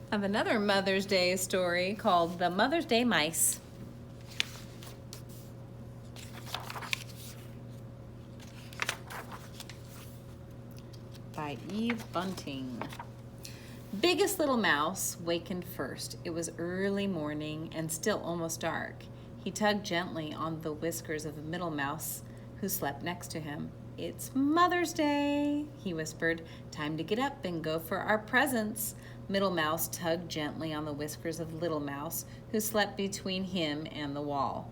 I have another Mother's Day story called The Mother's Day Mice. By Eve Bunting. Biggest Little Mouse wakened first. It was early morning and still almost dark. He tugged gently on the whiskers of the Middle Mouse, who slept next to him. "It's Mother's Day," he whispered. "Time to get up and go for our presents." Middle Mouse tugged gently on the whiskers of Little Mouse, who slept between him and the wall.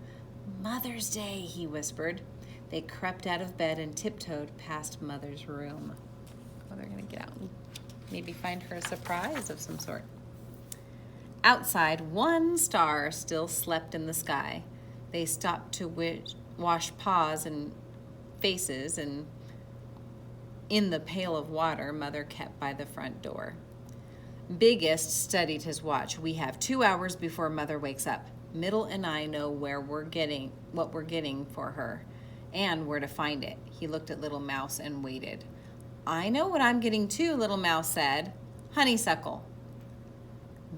"Mother's Day," he whispered. They crept out of bed and tiptoed past Mother's room. Oh, they're going to get out and maybe find her a surprise of some sort. Outside, one star still slept in the sky. They stopped to wash paws and faces, and in the pail of water Mother kept by the front door. Biggest studied his watch. "We have 2 hours before Mother wakes up. Middle and I know what we're getting for her, and where to find it." He looked at Little Mouse and waited. "I know what I'm getting too," Little Mouse said. "Honeysuckle."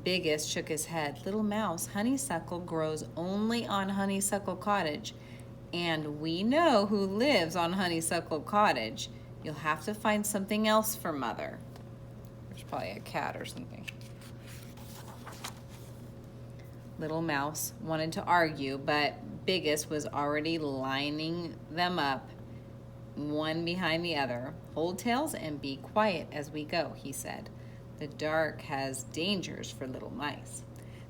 Biggest shook his head. "Little Mouse, honeysuckle grows only on Honeysuckle Cottage, and we know who lives on Honeysuckle Cottage. You'll have to find something else for Mother." There's probably a cat or something. Little Mouse wanted to argue, but Biggest was already lining them up, one behind the other. "Hold tails and be quiet as we go," he said. "The dark has dangers for little mice."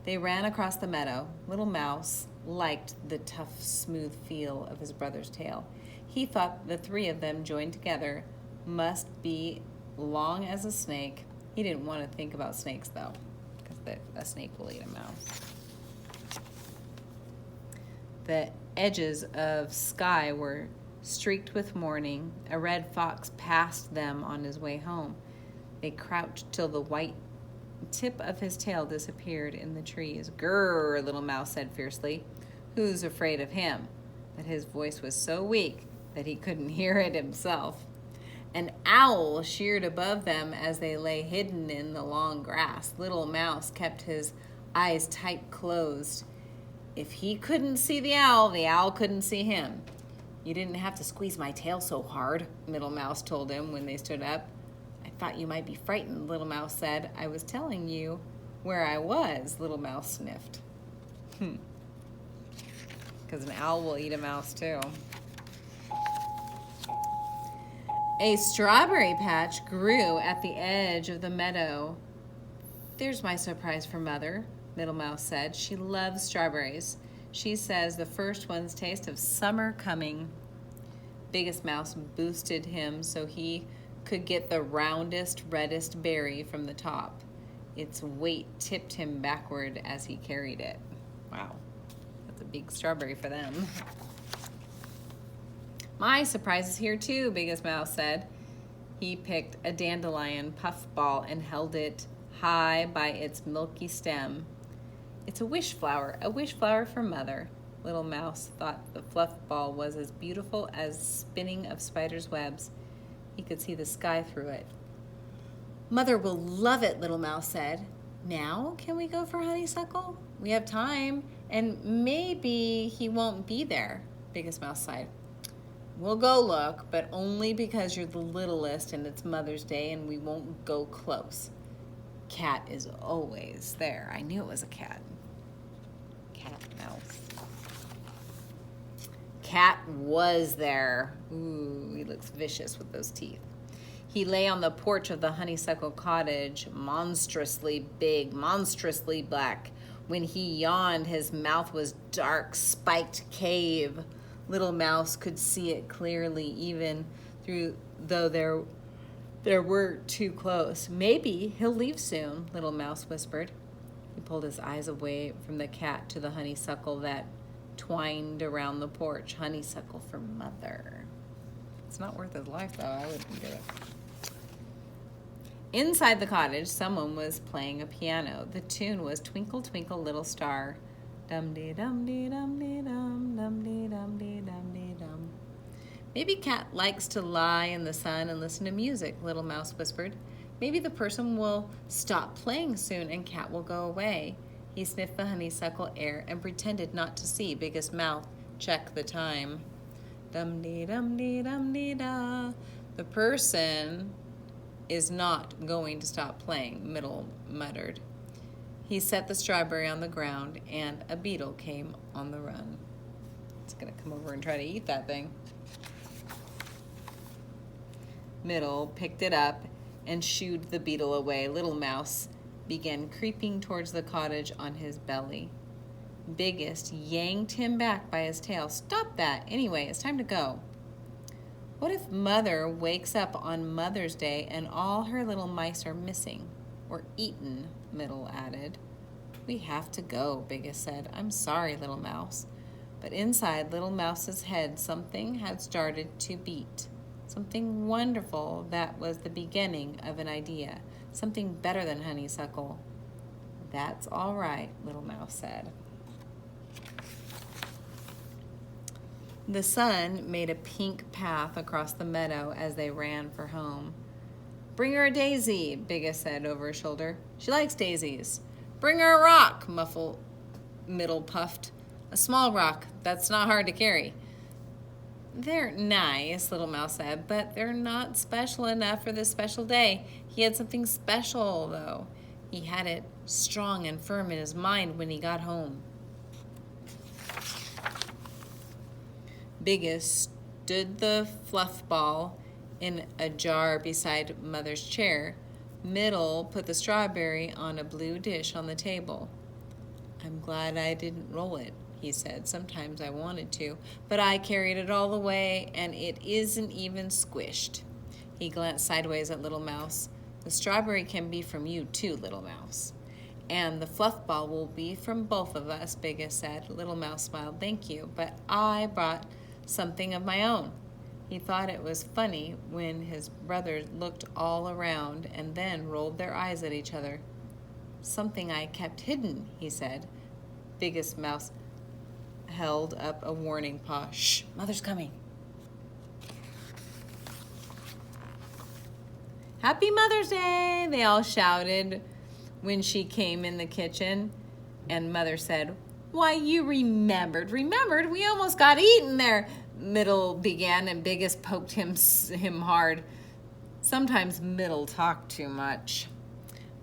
They ran across the meadow. Little Mouse liked the tough, smooth feel of his brother's tail. He thought the three of them joined together must be long as a snake. He didn't want to think about snakes, though, because a snake will eat a mouse. The edges of sky were streaked with morning. A red fox passed them on his way home. They crouched till the white tip of his tail disappeared in the trees. "Grrr," Little Mouse said fiercely. "Who's afraid of him?" But his voice was so weak that he couldn't hear it himself. An owl sheared above them as they lay hidden in the long grass. Little Mouse kept his eyes tight closed. If he couldn't see the owl couldn't see him. "You didn't have to squeeze my tail so hard," Middle Mouse told him when they stood up. "I thought you might be frightened," Little Mouse said. "I was telling you where I was," Little Mouse sniffed. Because an owl will eat a mouse too. A strawberry patch grew at the edge of the meadow. "There's my surprise for Mother," Middle Mouse said. "She loves strawberries. She says the first ones taste of summer coming." Biggest Mouse boosted him so he could get the roundest, reddest berry from the top. Its weight tipped him backward as he carried it. Wow, that's a big strawberry for them. "My surprise is here too," Biggest Mouse said. He picked a dandelion puffball and held it high by its milky stem. "It's a wish flower for Mother." Little Mouse thought the fluff ball was as beautiful as spinning of spiders' webs. He could see the sky through it. "Mother will love it," Little Mouse said. "Now can we go for Honeysuckle? We have time, and maybe he won't be there," Biggest Mouse sighed. "We'll go look, but only because you're the littlest and it's Mother's Day and we won't go close. Cat is always there." I knew it was a cat. Cat, mouse. Cat was there. Ooh, he looks vicious with those teeth. He lay on the porch of the Honeysuckle Cottage, monstrously big, monstrously black. When he yawned, his mouth was dark, spiked cave. Little Mouse could see it clearly, even though there were too close. "Maybe he'll leave soon," Little Mouse whispered. He pulled his eyes away from the cat to the honeysuckle that twined around the porch. Honeysuckle for Mother. It's not worth his life, though. I wouldn't do it. Inside the cottage, someone was playing a piano. The tune was "Twinkle, Twinkle, Little Star." Dum-dee-dum-dee-dum-dee-dum, dum-dee-dum-dee-dum-dee-dum. "Maybe Cat likes to lie in the sun and listen to music," Little Mouse whispered. Maybe the person will stop playing soon and Cat will go away. He sniffed the honeysuckle air and pretended not to see Biggest Mouth check the time. Dum-dee-dum-dee-dum-dee-da. The person is not going to stop playing, Middle muttered. He set the strawberry on the ground, and a beetle came on the run. It's going to come over and try to eat that thing. Middle picked it up and shooed the beetle away. Little Mouse began creeping towards the cottage on his belly. Biggest yanked him back by his tail. Stop that! Anyway, it's time to go. What if Mother wakes up on Mother's Day and all her little mice are missing or eaten? Middle added. We have to go, Biggest said. I'm sorry, Little Mouse. But inside Little Mouse's head, something had started to beat. Something wonderful that was the beginning of an idea. Something better than honeysuckle. That's all right, Little Mouse said. The sun made a pink path across the meadow as they ran for home. Bring her a daisy, Biggest said over her shoulder. She likes daisies. Bring her a rock, Middle puffed. A small rock that's not hard to carry. They're nice, Little Mouse said, but they're not special enough for this special day. He had something special, though. He had it strong and firm in his mind when he got home. Biggest stood the fluff ball in a jar beside Mother's chair. Middle put the strawberry on a blue dish on the table. I'm glad I didn't roll it, he said. Sometimes I wanted to, but I carried it all the way, and it isn't even squished. He glanced sideways at Little Mouse. The strawberry can be from you too, Little Mouse. And the fluff ball will be from both of us, Biggest said. Little Mouse smiled. Thank you, but I brought something of my own. He thought it was funny when his brothers looked all around and then rolled their eyes at each other. Something I kept hidden, he said. Biggest Mouse held up a warning paw. Shh, Mother's coming. Happy Mother's Day, they all shouted when she came in the kitchen. And Mother said, why, you remembered, we almost got eaten there. Middle began and Biggest poked him hard. Sometimes Middle talked too much.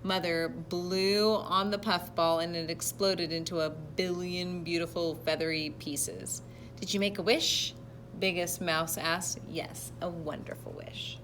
Mother blew on the puffball and it exploded into a billion beautiful feathery pieces. Did you make a wish? Biggest Mouse asked. Yes, a wonderful wish.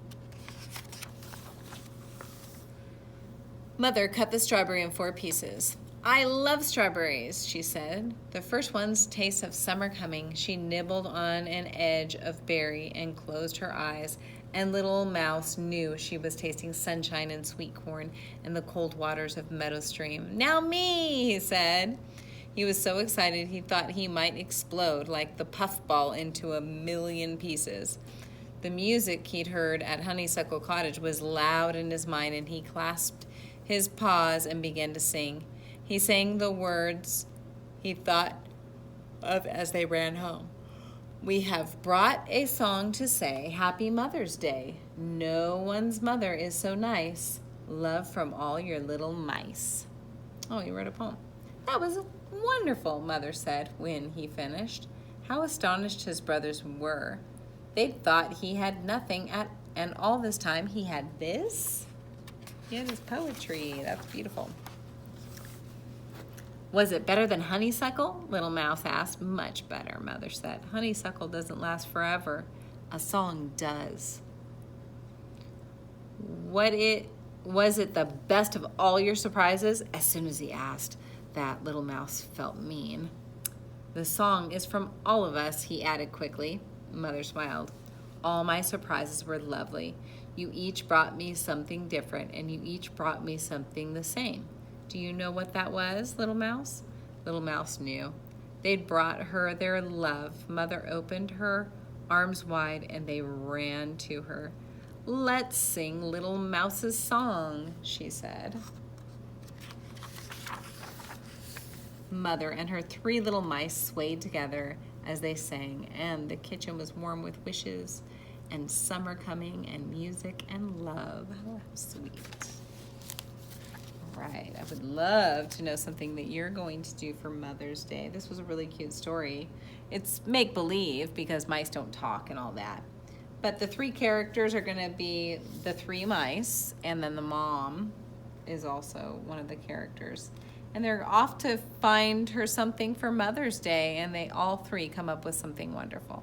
Mother cut the strawberry in 4 pieces. I love strawberries, she said. The first one's taste of summer coming. She nibbled on an edge of berry and closed her eyes, and Little Mouse knew she was tasting sunshine and sweet corn in the cold waters of Meadow Stream. Now me, he said. He was so excited he thought he might explode like the puffball into 1,000,000 pieces. The music he'd heard at Honeysuckle Cottage was loud in his mind, and he clasped his paws and began to sing. He sang the words he thought of as they ran home. We have brought a song to say, Happy Mother's Day. No one's mother is so nice. Love from all your little mice. Oh, he wrote a poem. That was wonderful, Mother said when he finished. How astonished his brothers were. They thought he had nothing, and all this time he had this? He had his poetry. That's beautiful. Was it better than honeysuckle? Little Mouse asked. Much better, Mother said. Honeysuckle doesn't last forever. A song does. Was it the best of all your surprises? As soon as he asked that, Little Mouse felt mean. The song is from all of us, he added quickly. Mother smiled. All my surprises were lovely. You each brought me something different, and you each brought me something the same. Do you know what that was, Little Mouse? Little Mouse knew. They'd brought her their love. Mother opened her arms wide, and they ran to her. Let's sing Little Mouse's song, she said. Mother and her 3 little mice swayed together as they sang, and the kitchen was warm with wishes and summer coming and music and love. How sweet. All right, I would love to know something that you're going to do for Mother's Day. This was a really cute story. It's make-believe because mice don't talk and all that. But the 3 characters are gonna be the 3 mice, and then the mom is also one of the characters. And they're off to find her something for Mother's Day, and they all 3 come up with something wonderful.